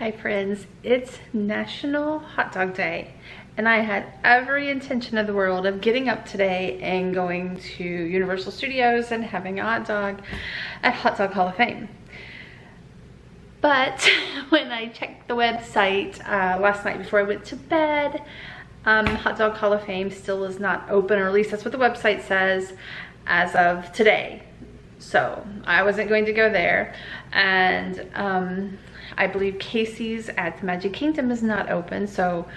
Hi friends, it's National Hot Dog Day and I had every intention of the world of getting up today and going to Universal Studios and having a hot dog at Hot Dog Hall of Fame. But when I checked the website last night before I went to bed, Hot Dog Hall of Fame still is not open, or at least that's what the website says as of today. So I wasn't going to go there, and I believe Casey's at the Magic Kingdom is not open, so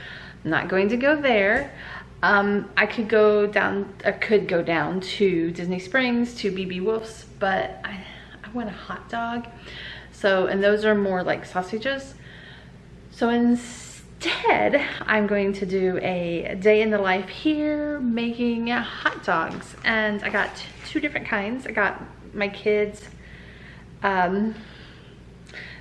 I'm not going to go there. I could go down to Disney Springs to BB Wolf's, but I want a hot dog. So, and those are more like sausages. So instead, I'm going to do a day in the life here making hot dogs. And I got two different kinds. I got my kids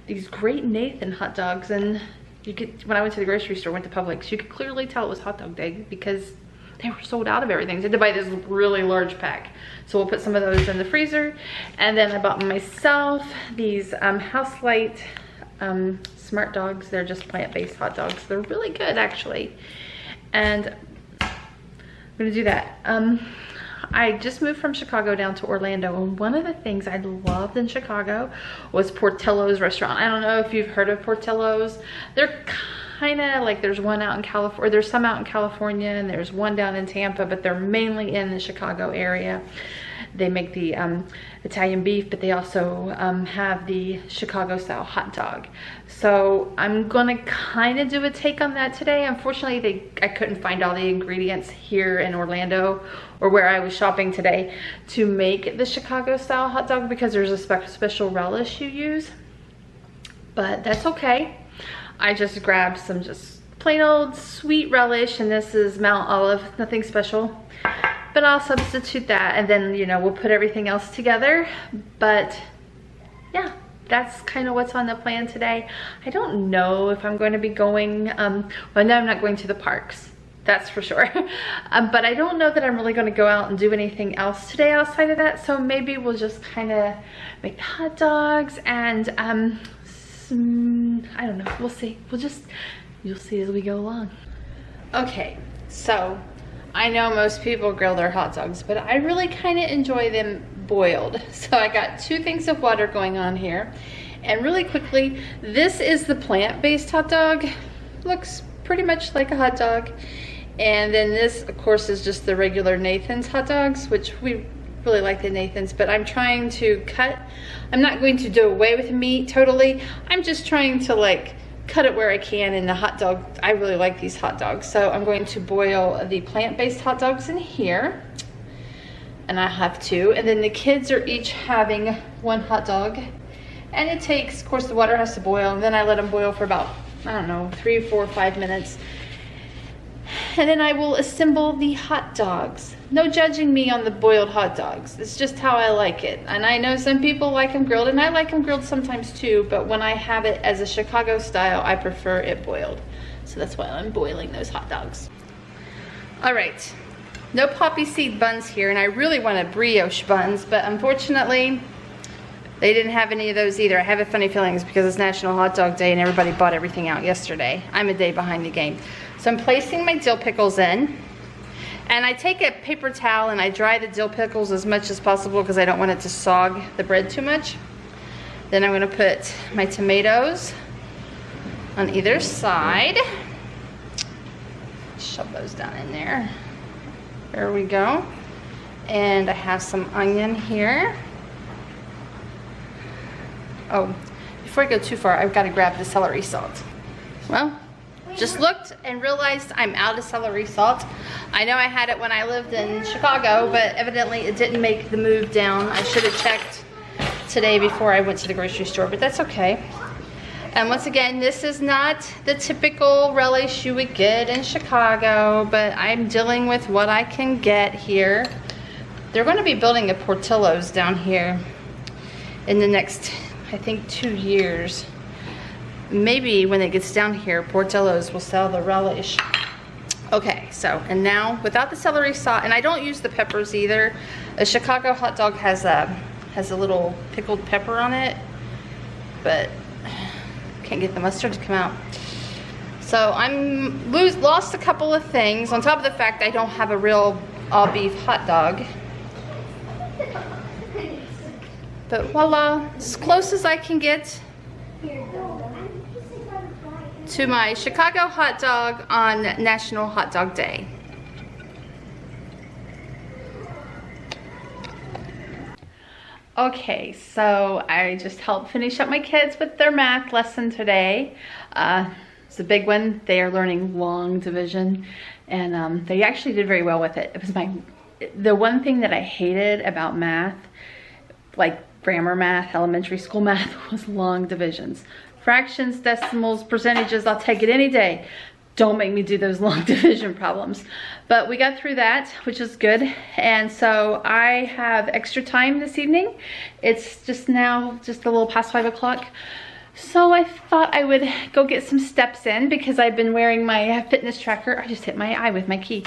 these great Nathan hot dogs, and you could, when I went to the grocery store, went to Publix, you could clearly tell it was hot dog day because they were sold out of everything. So I had to buy this really large pack. So we'll put some of those in the freezer. And then I bought myself these House Light Smart Dogs. They're just plant-based hot dogs. They're really good, actually. And I'm gonna do that. I just moved from Chicago down to Orlando, and one of the things I loved in Chicago was Portillo's restaurant. I don't know if you've heard of Portillo's. They're kind of like, there's one out in California, there's some out in California, and there's one down in Tampa, but they're mainly in the Chicago area. They make the Italian beef, but they also have the Chicago style hot dog. So I'm gonna kind of do a take on that today. Unfortunately, I couldn't find all the ingredients here in Orlando or where I was shopping today to make the Chicago style hot dog, because there's a special relish you use, but that's okay. I just grabbed some just plain old sweet relish, and this is Mount Olive, nothing special. But I'll substitute that, and then, you know, we'll put everything else together. But yeah, that's kind of what's on the plan today. I don't know if I'm going to be going, well, no, I'm not going to the parks, that's for sure. But I don't know that I'm really going to go out and do anything else today outside of that. So maybe we'll just kind of make the hot dogs and I don't know, we'll see. You'll see as we go along. Okay, so I know most people grill their hot dogs, but I really kind of enjoy them boiled. So I got 2 things of water going on here. And really quickly, this is the plant-based hot dog. Looks pretty much like a hot dog. And then this, of course, is just the regular Nathan's hot dogs, which we really like the Nathan's, but I'm trying to cut. I'm not going to do away with meat totally. I'm just trying to like cut it where I can in the hot dog. I really like these hot dogs. So I'm going to boil the plant-based hot dogs in here. And I have 2. And then the kids are each having 1 hot dog. And it takes, of course, the water has to boil. And then I let them boil for about, I don't know, 3, 4, 5 minutes. And then I will assemble the hot dogs. No judging me on the boiled hot dogs. It's just how I like it. And I know some people like them grilled, and I like them grilled sometimes too, but when I have it as a Chicago style, I prefer it boiled. So that's why I'm boiling those hot dogs. All right, no poppy seed buns here, and I really wanted brioche buns, but unfortunately, they didn't have any of those either. I have a funny feeling it's because it's National Hot Dog Day and everybody bought everything out yesterday. I'm a day behind the game. So I'm placing my dill pickles in. And I take a paper towel and I dry the dill pickles as much as possible because I don't want it to sog the bread too much. Then I'm gonna put my tomatoes on either side. Shove those down in there. There we go. And I have some onion here. Oh, before I go too far, I've got to grab the celery salt. Well, just looked and realized I'm out of celery salt. I know I had it when I lived in Chicago, but evidently it didn't make the move down. I should have checked today before I went to the grocery store, but that's okay. And once again, this is not the typical relish you would get in Chicago, but I'm dealing with what I can get here. They're going to be building a Portillo's down here in the next, I think, 2 years. Maybe when it gets down here, Portillo's will sell the relish. Okay, so, and now without the celery salt, and I don't use the peppers either. A Chicago hot dog has a little pickled pepper on it, but Can't get the mustard to come out. So I'm lost a couple of things on top of the fact I don't have a real all beef hot dog. But voila, as close as I can get to my Chicago hot dog on National Hot Dog Day. Okay, so I just helped finish up my kids with their math lesson today. It's a big one. They are learning long division, and they actually did very well with it. It was the one thing that I hated about math, like grammar math, elementary school math, was long divisions. Fractions, decimals, percentages, I'll take it any day. Don't make me do those long division problems. But we got through that, which is good. And so I have extra time this evening. It's just now just a little past 5 o'clock. So I thought I would go get some steps in because I've been wearing my fitness tracker. I just hit my eye with my key.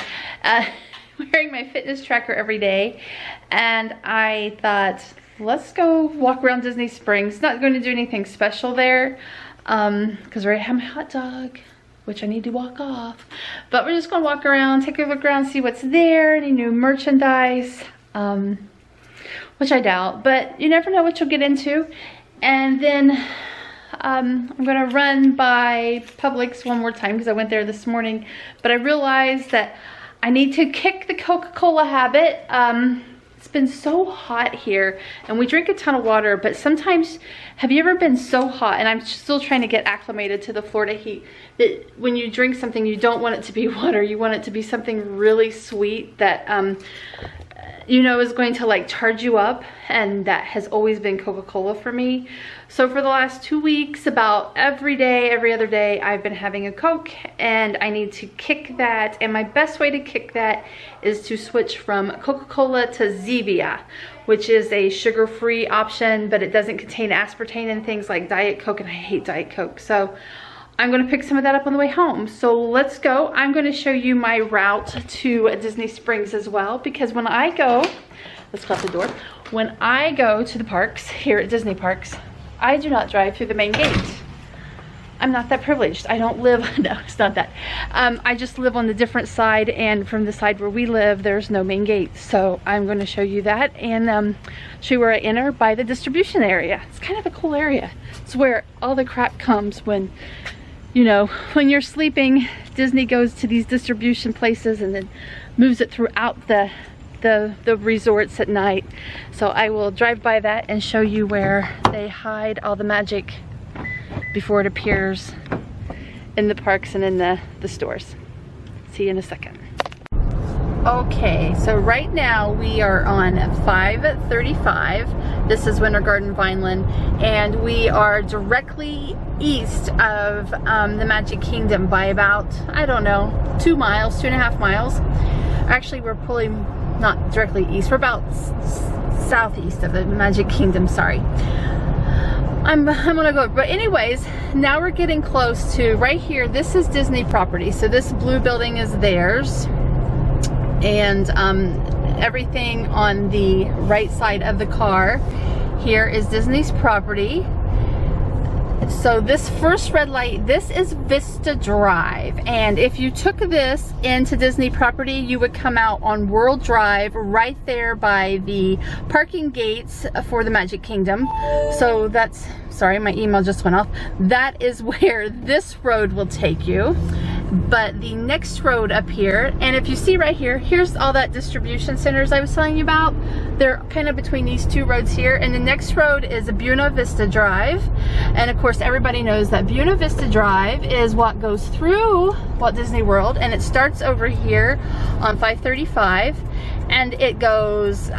Wearing my fitness tracker every day. And I thought, let's go walk around Disney Springs. Not going to do anything special there because I already have my hot dog, which I need to walk off. But we're just gonna walk around, take a look around, see what's there, any new merchandise, which I doubt, but you never know what you'll get into. And then I'm gonna run by Publix one more time because I went there this morning, but I realized that I need to kick the Coca-Cola habit. It's been so hot here and we drink a ton of water, but sometimes, have you ever been so hot, and I'm still trying to get acclimated to the Florida heat, that when you drink something, you don't want it to be water, you want it to be something really sweet that you know is going to like charge you up, and that has always been Coca-Cola for me. So for the last 2 weeks, about every day, every other day, I've been having a Coke, and I need to kick that, and my best way to kick that is to switch from Coca-Cola to Zevia, which is a sugar-free option, but it doesn't contain aspartame and things like Diet Coke, and I hate Diet Coke. So I'm gonna pick some of that up on the way home. So let's go. I'm gonna show you my route to Disney Springs as well, because when I go, let's close the door. When I go to the parks here at Disney Parks, I do not drive through the main gate. I'm not that privileged. I don't live, no, it's not that. I just live on the different side, and from the side where we live, there's no main gate. So I'm going to show you that and show you where I enter by the distribution area. It's kind of a cool area. It's where all the crap comes when, you know, when you're sleeping. Disney goes to these distribution places and then moves it throughout the resorts at night. So I will drive by that and show you where they hide all the magic before it appears in the parks and in the stores. See you in a second. Okay, so right now we are on 535. This is Winter Garden Vineland, and we are directly east of the Magic Kingdom by about, I don't know, 2 miles, 2.5 miles. Actually, we're pulling not directly east, we're about southeast of the Magic Kingdom, sorry. I'm gonna go, but anyways, now we're getting close to right here. This is Disney property, so this blue building is theirs, and everything on the right side of the car here is Disney's property. So this first red light, this is Vista Drive, and if you took this into Disney property, you would come out on World Drive right there by the parking gates for the Magic Kingdom. So that's, sorry, my email just went off. That is where this road will take you. But the next road up here, and if you see right here, here's all that distribution centers I was telling you about. They're kind of between these two roads here, and the next road is Buena Vista Drive. And of course everybody knows that Buena Vista Drive is what goes through Walt Disney World, and it starts over here on 535, and it goes,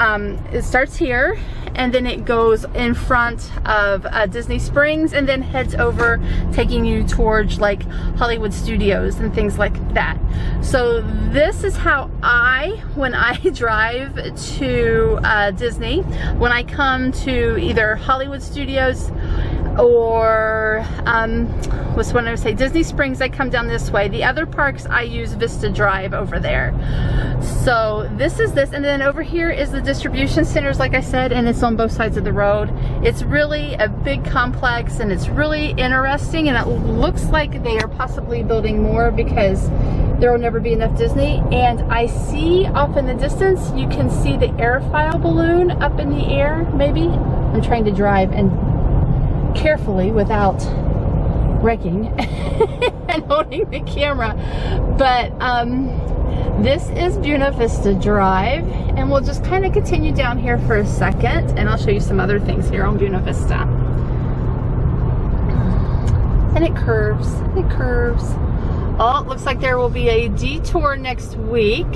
it starts here, and then it goes in front of Disney Springs, and then heads over, taking you towards like Hollywood Studios and things like that. So this is how when I drive to Disney, when I come to either Hollywood Studios or what's one I would say, Disney Springs, I come down this way. The other parks I use Vista Drive over there. So this is this, and then over here is the distribution centers, like I said, and it's on both sides of the road. It's really a big complex, and it's really interesting, and it looks like they are possibly building more because there will never be enough Disney. And I see off in the distance, you can see the airfoil balloon up in the air, maybe. I'm trying to drive and carefully without wrecking and holding the camera. But this is Buena Vista Drive, and we'll just kind of continue down here for a second, and I'll show you some other things here on Buena Vista. And it curves, it curves. Oh, it looks like there will be a detour next week,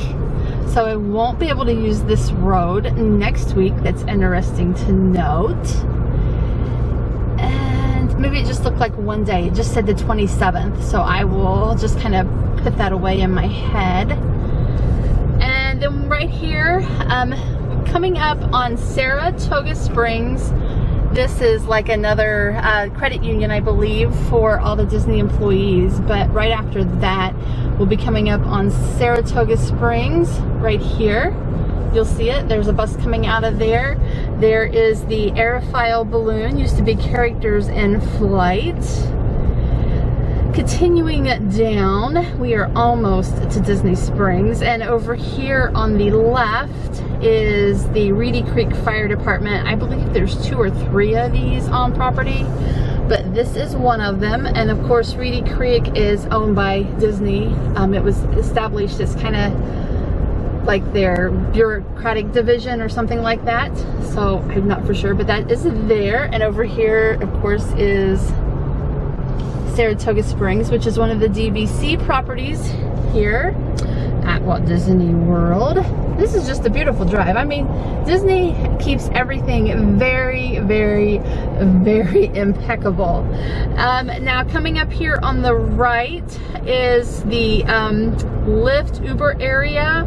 so I won't be able to use this road next week. That's interesting to note. And maybe it just looked like one day. It just said the 27th, so I will just kind of put that away in my head. And then right here, coming up on Saratoga Springs, this is like another credit union, I believe, for all the Disney employees. But right after that, we'll be coming up on Saratoga Springs right here. You'll see it. There's a bus coming out of there. There is the airfoil balloon, used to be characters in flight. Continuing down, we are almost to Disney Springs, and over here on the left is the Reedy Creek Fire Department. I believe there's 2 or 3 of these on property, but this is one of them. And of course, Reedy Creek is owned by Disney. It was established as kind of like their bureaucratic division or something like that, so I'm not for sure, but that is there. And over here, of course, is Saratoga Springs, which is one of the DVC properties here at Walt Disney World. This is just a beautiful drive. I mean, Disney keeps everything very, very, very impeccable. Now coming up here on the right is the Lyft Uber area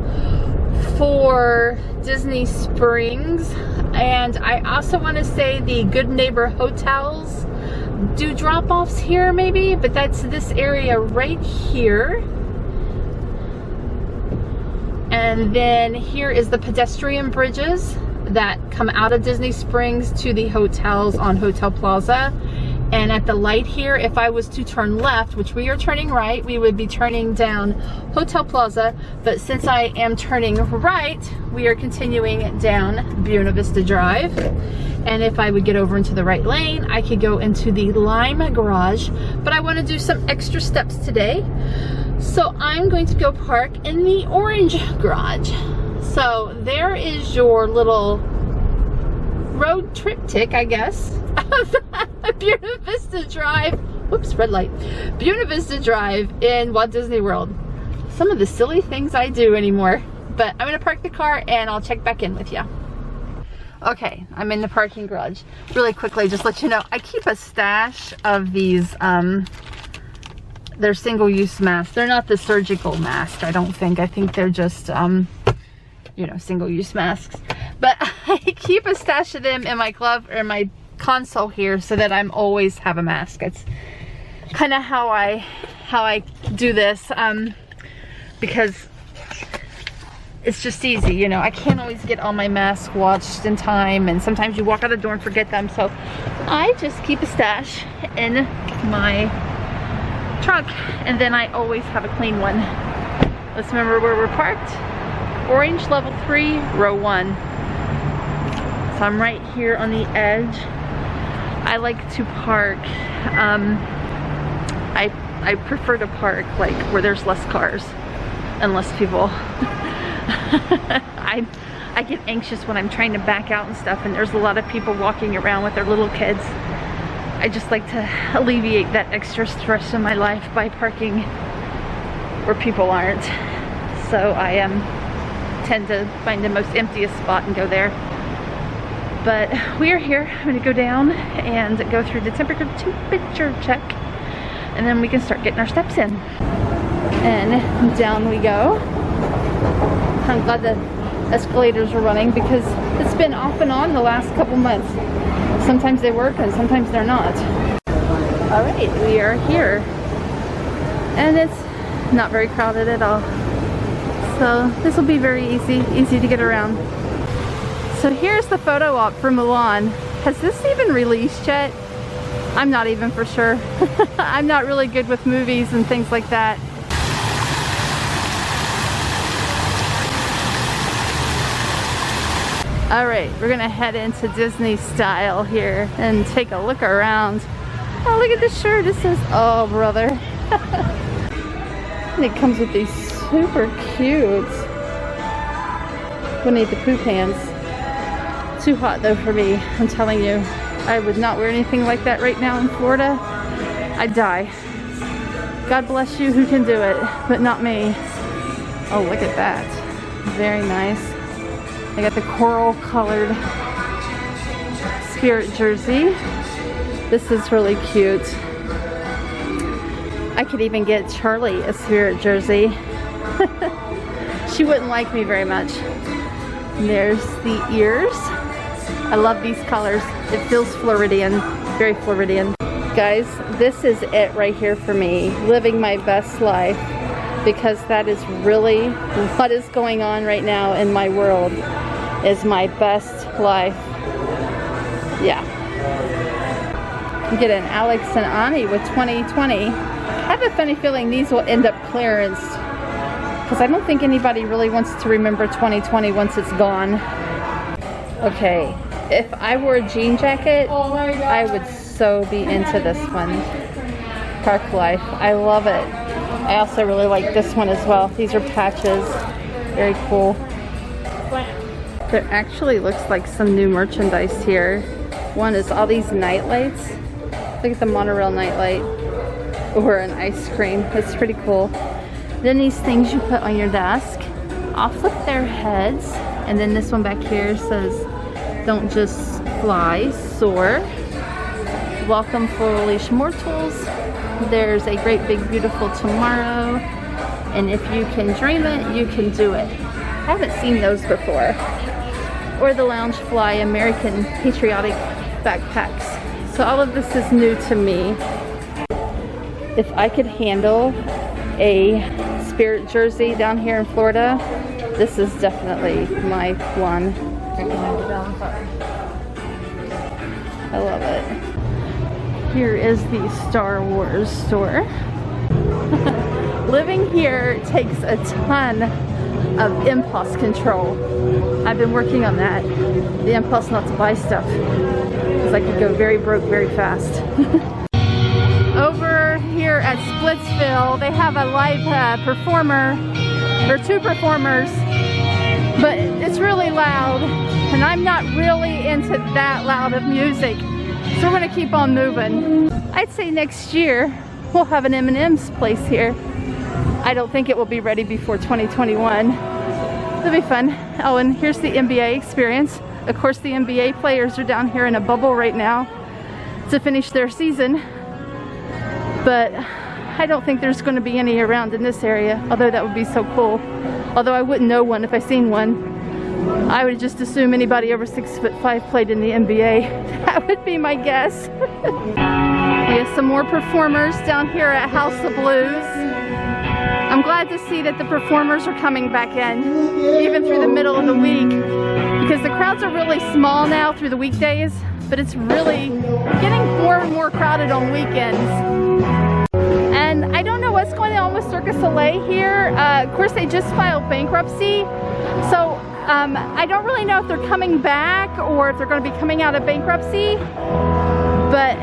for Disney Springs. And I also want to say the Good Neighbor Hotels do drop-offs here maybe, but that's this area right here. And then here is the pedestrian bridges that come out of Disney Springs to the hotels on Hotel Plaza. And at the light here, if I was to turn left, which we are turning right, we would be turning down Hotel Plaza. But since I am turning right, we are continuing down Buena Vista Drive. And if I would get over into the right lane, I could go into the Lime Garage. But I want to do some extra steps today, so I'm going to go park in the Orange Garage. So there is your little road triptych, I guess, of Buena Vista Drive. Whoops, red light. Buena Vista Drive in Walt Disney World. Some of the silly things I do anymore. But I'm gonna park the car and I'll check back in with you. Okay, I'm in the parking garage. Really quickly, just let you know, I keep a stash of these, they're single-use masks. They're not the surgical mask, I don't think. I think they're just, you know, single-use masks. But I keep a stash of them in my glove, or in my console here, so that I'm always have a mask. It's kind of how I do this, because it's just easy, you know. I can't always get all my masks washed in time, and sometimes you walk out the door and forget them, so I just keep a stash in my trunk, and then I always have a clean one. Let's remember where we're parked. Orange level 3, row 1. So I'm right here on the edge. I like to park, I prefer to park like where there's less cars and less people. I get anxious when I'm trying to back out and stuff, and there's a lot of people walking around with their little kids. I just like to alleviate that extra stress in my life by parking where people aren't. So I tend to find the most emptiest spot and go there. But we are here. I'm gonna go down and go through the temperature check, and then we can start getting our steps in. And down we go. I'm glad the escalators are running because it's been off and on the last couple months. Sometimes they work and sometimes they're not. All right, we are here. And it's not very crowded at all. So this will be very easy to get around. So here's the photo op for Mulan. Has this even released yet? I'm not even for sure. I'm not really good with movies and things like that. All right, we're gonna head into Disney style here and take a look around. Oh, look at this shirt. It says, oh, brother. And it comes with these super cute Winnie the Pooh pants. Too hot though for me, I'm telling you. I would not wear anything like that right now in Florida. I'd die. God bless you who can do it, but not me. Oh, look at that. Very nice. I got the coral colored Spirit jersey. This is really cute. I could even get Charlie a Spirit jersey. She wouldn't like me very much. And there's the ears. I love these colors. It feels Floridian, very Floridian. Guys, this is it right here for me. Living my best life, because that is really what is going on right now in my world, is my best life. Yeah. Get an Alex and Ani with 2020. I have a funny feeling these will end up clearanced, because I don't think anybody really wants to remember 2020 once it's gone. Okay. If I wore a jean jacket, oh my God, I would so be into this one. Park Life. I love it. I also really like this one as well. These are patches. Very cool. There actually looks like some new merchandise here. One is all these night lights. Look at the monorail night light. Or an ice cream. It's pretty cool. Then these things you put on your desk. I'll flip their heads. And then this one back here says, don't just fly, soar. Welcome four-leash mortals. There's a great big beautiful tomorrow. And if you can dream it, you can do it. I haven't seen those before. Or the Loungefly American patriotic backpacks. So all of this is new to me. If I could handle a Spirit jersey down here in Florida, this is definitely my one. I love it. Here is the Star Wars store. Living here takes a ton of impulse control. I've been working on that. The impulse not to buy stuff, because I could go very broke very fast. Over here at Splitsville, they have a live performer, or two performers, but it's really loud. And I'm not really into that loud of music, so we're gonna keep on moving. I'd say next year we'll have an M&M's place here. I don't think it will be ready before 2021. It'll be fun. Oh, and here's the NBA experience. Of course, the NBA players are down here in a bubble right now to finish their season, but I don't think there's going to be any around in this area, although that would be so cool. Although I wouldn't know one if I seen one. I would just assume anybody over 6'5" played in the NBA. That would be my guess. We have some more performers down here at House of Blues. I'm glad to see that the performers are coming back in, even through the middle of the week, because the crowds are really small now through the weekdays, but it's really getting more and more crowded on weekends. And I don't know what's going on with Cirque du Soleil here. Of course, they just filed bankruptcy, so I don't really know if they're coming back or if they're going to be coming out of bankruptcy, but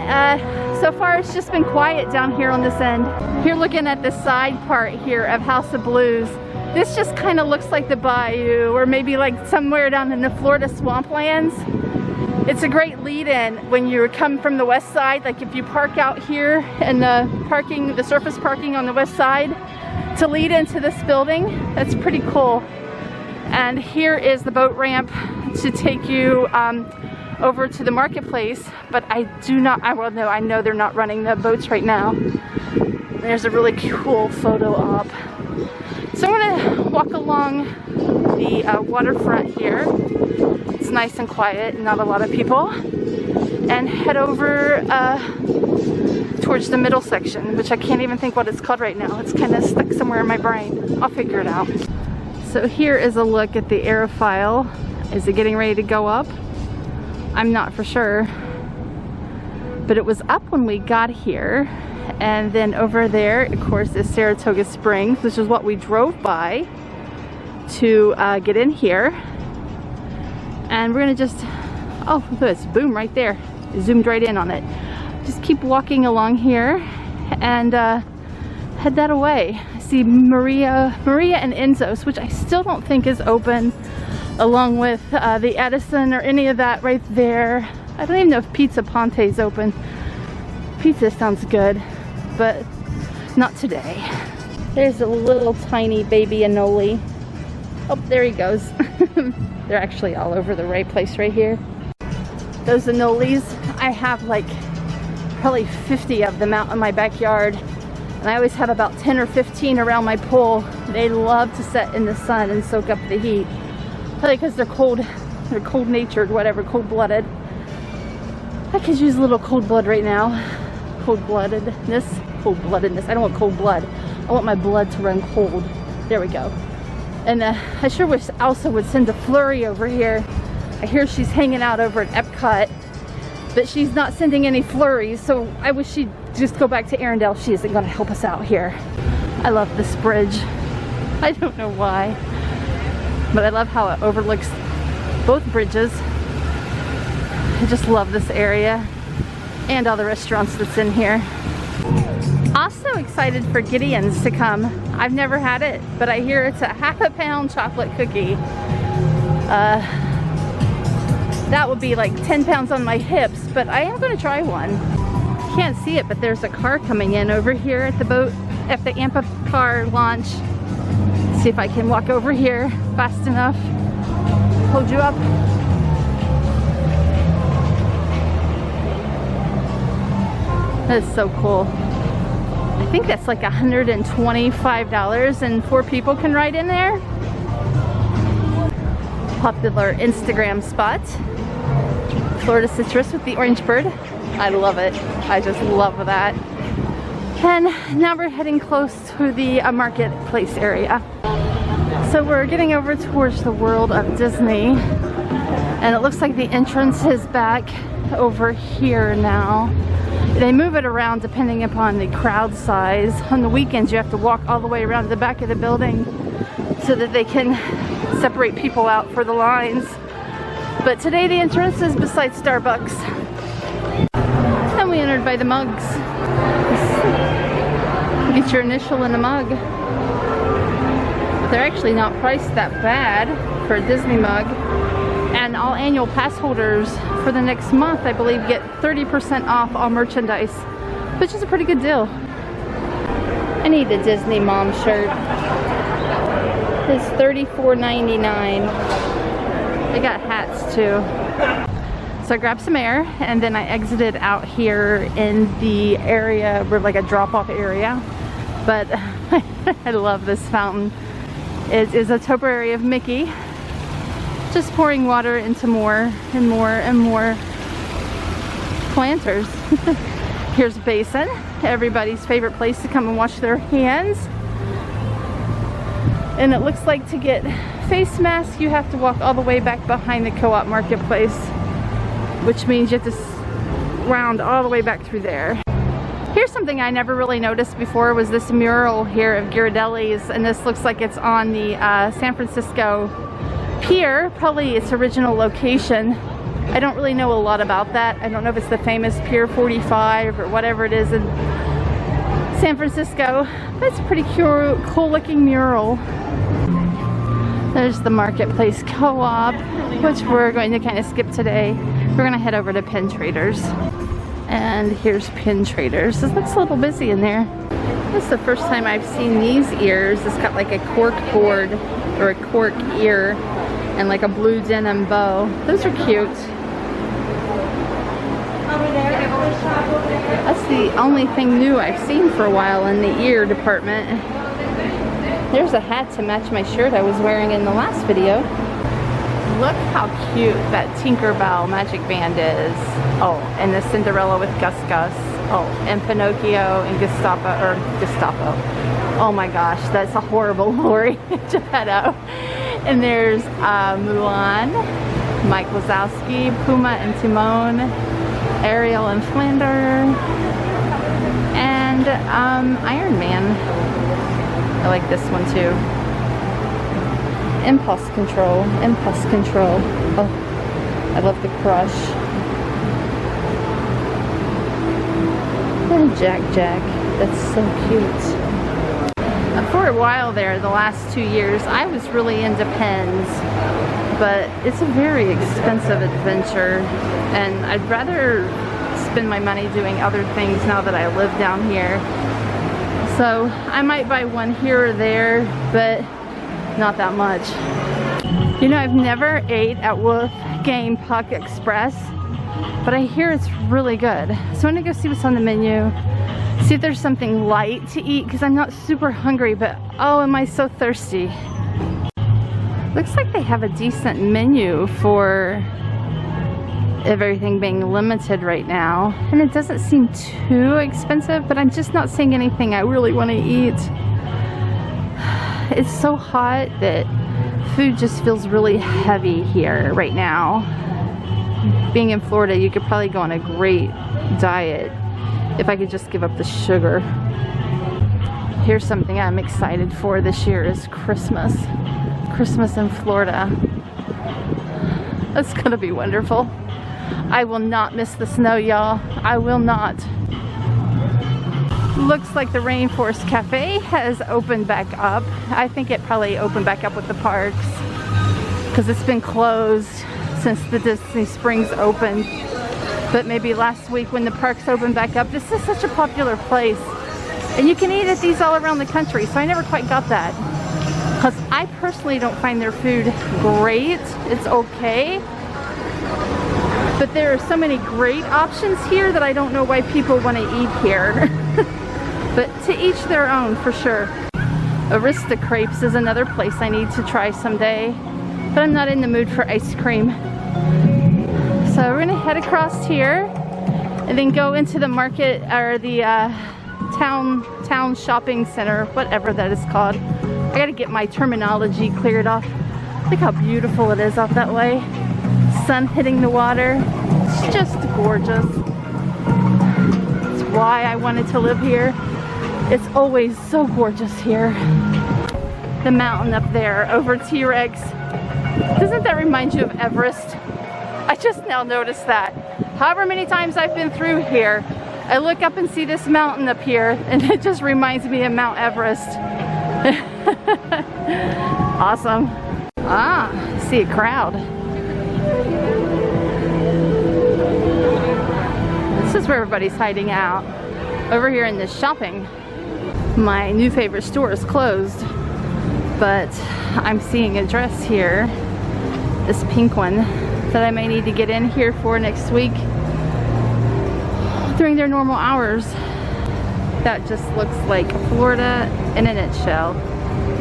so far it's just been quiet down here on this end. Here, looking at the side part here of House of Blues, this just kind of looks like the bayou, or maybe like somewhere down in the Florida swamplands. It's a great lead-in when you come from the west side, like if you park out here in the surface parking on the west side to lead into this building. That's pretty cool. And here is the boat ramp to take you over to the marketplace, but I know they're not running the boats right now. There's a really cool photo op. So I'm gonna walk along the waterfront here. It's nice and quiet, not a lot of people, and head over towards the middle section, which I can't even think what it's called right now. It's kind of stuck somewhere in my brain. I'll figure it out. So here is a look at the aerofoil. Is it getting ready to go up? I'm not for sure. But it was up when we got here. And then over there, of course, is Saratoga Springs, which is what we drove by to get in here. And we're gonna just, oh, look at this, boom, right there. It zoomed right in on it. Just keep walking along here and head that away. I see Maria and Enzo's, which I still don't think is open, along with the Edison or any of that right there. I don't even know if Pizza Ponte is open. Pizza sounds good, but not today. There's a little tiny baby Anoli. Oh, there he goes. They're actually all over the right place right here. Those Anolis, I have like probably 50 of them out in my backyard. And I always have about 10 or 15 around my pool. They love to sit in the sun and soak up the heat. Probably because they're cold-natured, whatever, cold-blooded. I could use a little cold blood right now. Cold-bloodedness. I don't want cold blood. I want my blood to run cold. There we go. And I sure wish Elsa would send a flurry over here. I hear she's hanging out over at Epcot, but she's not sending any flurries, so I wish she'd just go back to Arendelle. She isn't going to help us out here. I love this bridge. I don't know why, but I love how it overlooks both bridges. I just love this area and all the restaurants that's in here. Also excited for Gideon's to come. I've never had it, but I hear it's a half-a-pound chocolate cookie. That would be like 10 pounds on my hips, but I am going to try one. Can't see it, but there's a car coming in over here at the boat, at the Ampa car launch. See if I can walk over here fast enough. Hold you up. That's so cool. I think that's like $125 and 4 people can ride in there. Popular Instagram spot. Florida citrus with the orange bird. I love it. I just love that. And now we're heading close to the marketplace area. So we're getting over towards the World of Disney. And it looks like the entrance is back over here now. They move it around depending upon the crowd size. On the weekends you have to walk all the way around to the back of the building so that they can separate people out for the lines. But today the entrance is beside Starbucks. And we entered by the mugs. Get your initial in a mug. They're actually not priced that bad for a Disney mug. And all annual pass holders for the next month, I believe, get 30% off all merchandise, which is a pretty good deal. I need a Disney mom shirt. It's $34.99. They got hats too. So I grabbed some air and then I exited out here in the area where like a drop-off area. But I love this fountain. It is a topiary of Mickey. Just pouring water into more and more and more planters. Here's Basin, everybody's favorite place to come and wash their hands. And it looks like to get face masks you have to walk all the way back behind the Co-op Marketplace, which means you have to round all the way back through there. Here's something I never really noticed before, was this mural here of Ghirardelli's, and this looks like it's on the San Francisco pier, probably its original location. I don't really know a lot about that. I don't know if it's the famous Pier 45 or whatever it is in San Francisco, but it's a pretty cool looking mural. There's the Marketplace Co-op, which we're going to kind of skip today. We're going to head over to Pin Traders. And here's Pin Traders. It looks a little busy in there. This is the first time I've seen these ears. It's got like a cork board or a cork ear and like a blue denim bow. Those are cute. That's the only thing new I've seen for a while in the ear department. There's a hat to match my shirt I was wearing in the last video. Look how cute that Tinkerbell magic band is. Oh, and the Cinderella with Gus Gus. Oh, and Pinocchio and Gestapo. Oh my gosh, that's a horrible lorry. Geppetto. And there's Mulan, Mike Wazowski, Puma and Timon, Ariel and Flander, and Iron Man. I like this one too. Impulse Control. Oh, I love the Crush. And Jack. That's so cute. For a while there, the last 2 years, I was really into pens, but it's a very expensive adventure, and I'd rather spend my money doing other things now that I live down here. So I might buy one here or there, but not that much. You know, I've never ate at Wolfgang Puck Express, but I hear it's really good. So I'm gonna go see what's on the menu, see if there's something light to eat, because I'm not super hungry, but oh, am I so thirsty. Looks like they have a decent menu for everything being limited right now, and it doesn't seem too expensive, but I'm just not seeing anything I really want to eat. It's so hot that food just feels really heavy here right now. Being in Florida, you could probably go on a great diet if I could just give up the sugar. Here's something I'm excited for this year is Christmas. Christmas in Florida. That's gonna be wonderful. I will not miss the snow, y'all. I will not. Looks like the Rainforest Cafe has opened back up. I think it probably opened back up with the parks because it's been closed since the Disney Springs opened. But maybe last week when the parks opened back up. This is such a popular place. And you can eat at these all around the country, so I never quite got that. Because I personally don't find their food great. It's okay. But there are so many great options here that I don't know why people want to eat here. But to each their own, for sure. Arista Crepes is another place I need to try someday. But I'm not in the mood for ice cream. So we're gonna head across here and then go into the market, or the town shopping center, whatever that is called. I gotta get my terminology cleared off. Look how beautiful it is out that way. Sun hitting the water. It's just gorgeous. It's why I wanted to live here. It's always so gorgeous here. The mountain up there over T-Rex. Doesn't that remind you of Everest? I just now noticed that. However many times I've been through here, I look up and see this mountain up here, and it just reminds me of Mount Everest. Awesome. Ah, see a crowd. This is where everybody's hiding out. Over here in this shopping. My new favorite store is closed, but I'm seeing a dress here, this pink one, that I may need to get in here for next week during their normal hours. That just looks like Florida in a nutshell.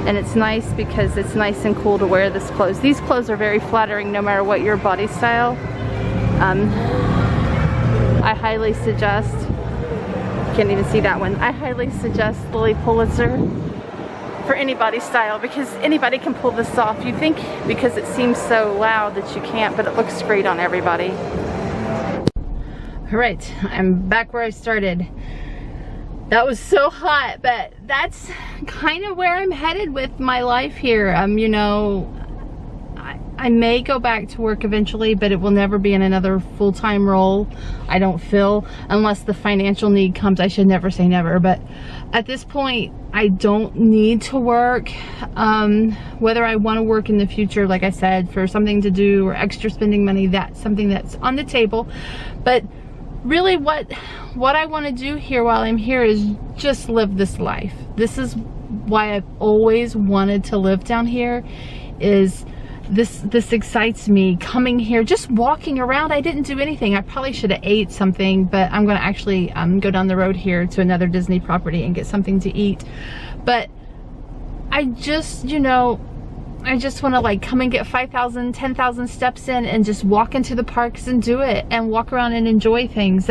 And it's nice because it's nice and cool to wear this clothes. These clothes are very flattering no matter what your body style. I highly suggest, can't even see that one, I highly suggest Lily Pulitzer for any body style, because anybody can pull this off. You think because it seems so loud that you can't, but it looks great on everybody. All right, I'm back where I started. That was so hot, but that's kind of where I'm headed with my life here. You know, I may go back to work eventually, but it will never be in another full-time role, I don't feel, unless the financial need comes. I should never say never, but at this point, I don't need to work. Whether I want to work in the future, like I said, for something to do or extra spending money, that's something that's on the table. But really what I want to do here while I'm here is just live this life. This is why I've always wanted to live down here. Is this excites me, coming here, just walking around. I didn't do anything. I probably should have ate something, but I'm going to actually go down the road here to another Disney property and get something to eat. But I just, you know, I just want to like come and get 5,000, 10,000 steps in and just walk into the parks and do it and walk around and enjoy things.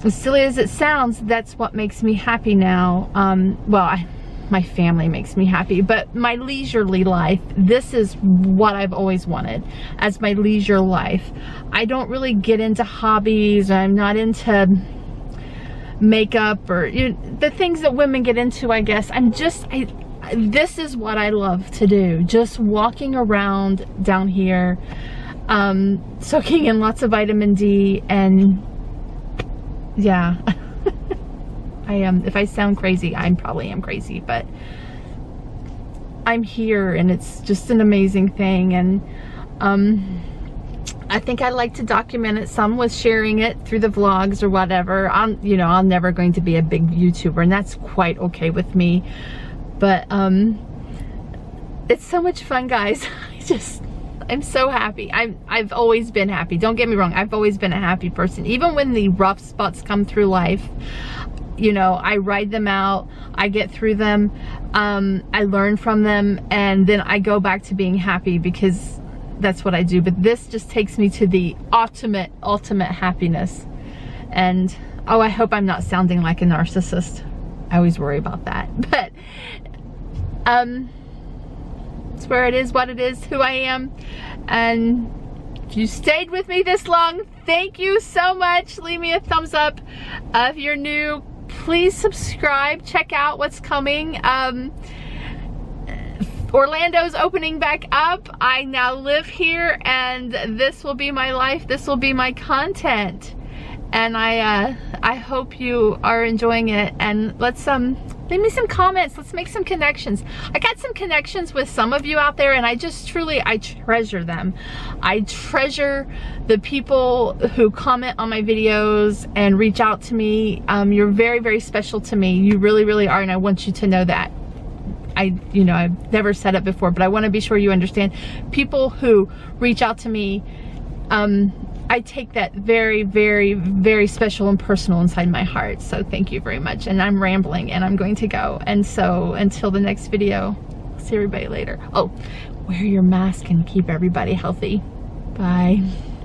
as silly as it sounds, that's what makes me happy now. Well, my family makes me happy, but my leisurely life, this is what I've always wanted as my leisure life. I don't really get into hobbies. I'm not into makeup or the things that women get into, I guess. This is what I love to do. Just walking around down here, soaking in lots of vitamin D, and yeah. If I sound crazy, I probably am crazy, but I'm here and it's just an amazing thing. And I think I like to document it some with sharing it through the vlogs or whatever. I'm never going to be a big YouTuber, and that's quite okay with me. But it's so much fun, guys. I'm so happy. I've always been happy. Don't get me wrong. I've always been a happy person. Even when the rough spots come through life, I ride them out, I get through them, I learn from them, and then I go back to being happy, because that's what I do. But this just takes me to the ultimate happiness. And oh, I hope I'm not sounding like a narcissist. I always worry about that. But it's where it is, what it is, who I am. And if you stayed with me this long, thank you so much. Leave me a thumbs up. If you're new, please subscribe. Check out what's coming. Orlando's opening back up. I now live here, and this will be my life. This will be my content. And I hope you are enjoying it. And let's leave me some comments. Let's make some connections. I got some connections with some of you out there, and I treasure them. I treasure the people who comment on my videos and reach out to me. You're very, very special to me. You really, really are, and I want you to know that. I've never said it before, but I want to be sure you understand. People who reach out to me, I take that very, very, very special and personal inside my heart. So thank you very much. And I'm rambling, and I'm going to go. And so until the next video, see everybody later. Oh, wear your mask and keep everybody healthy. Bye.